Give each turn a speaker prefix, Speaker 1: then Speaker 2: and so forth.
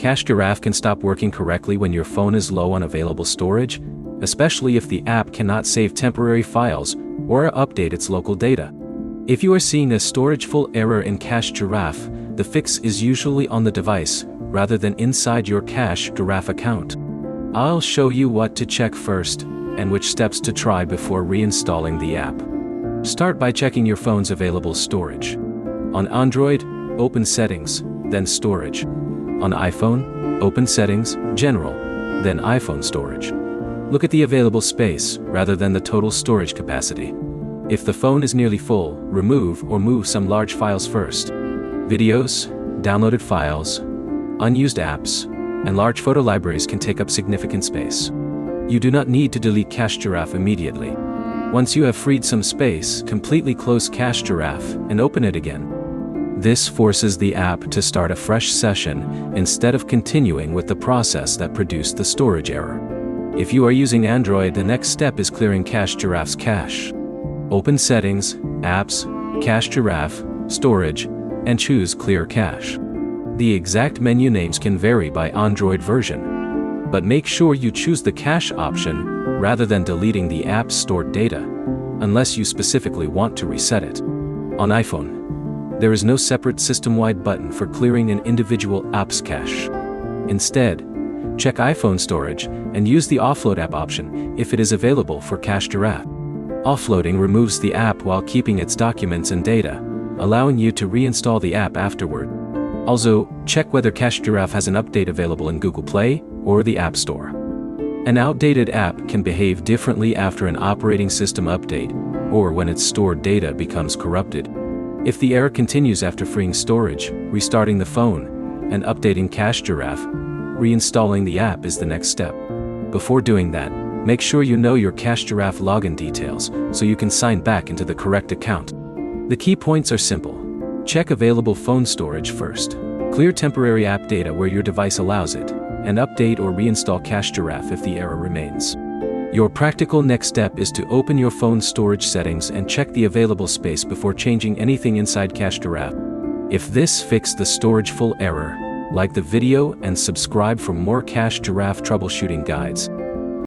Speaker 1: Cache Giraffe can stop working correctly when your phone is low on available storage, especially if the app cannot save temporary files or update its local data. If you are seeing a storage full error in Cache Giraffe, the fix is usually on the device, rather than inside your Cache Giraffe account. I'll show you what to check first, and which steps to try before reinstalling the app. Start by checking your phone's available storage. On Android, open Settings, then Storage. On iPhone, open Settings, General, then iPhone Storage. Look at the available space, rather than the total storage capacity. If the phone is nearly full, remove or move some large files first. Videos, downloaded files, unused apps, and large photo libraries can take up significant space. You do not need to delete Cache Giraffe immediately. Once you have freed some space, completely close Cache Giraffe and open it again. This forces the app to start a fresh session instead of continuing with the process that produced the storage error. If you are using Android, the next step is clearing Cache Giraffe's cache. Open Settings, Apps, Cache Giraffe, Storage, and choose Clear Cache. The exact menu names can vary by Android version, but make sure you choose the cache option rather than deleting the app's stored data, unless you specifically want to reset it. On iPhone, there is no separate system-wide button for clearing an individual app's cache. Instead, check iPhone storage and use the Offload app option if it is available for Cache Giraffe. Offloading removes the app while keeping its documents and data, allowing you to reinstall the app afterward. Also, check whether Cache Giraffe has an update available in Google Play or the App Store. An outdated app can behave differently after an operating system update, or when its stored data becomes corrupted. If the error continues after freeing storage, restarting the phone, and updating Cache Giraffe, reinstalling the app is the next step. Before doing that, make sure you know your Cache Giraffe login details so you can sign back into the correct account. The key points are simple. Check available phone storage first. Clear temporary app data where your device allows it, and update or reinstall Cache Giraffe if the error remains. Your practical next step is to open your phone's storage settings and check the available space before changing anything inside Cache Giraffe. If this fixed the storage full error, like the video and subscribe for more Cache Giraffe troubleshooting guides.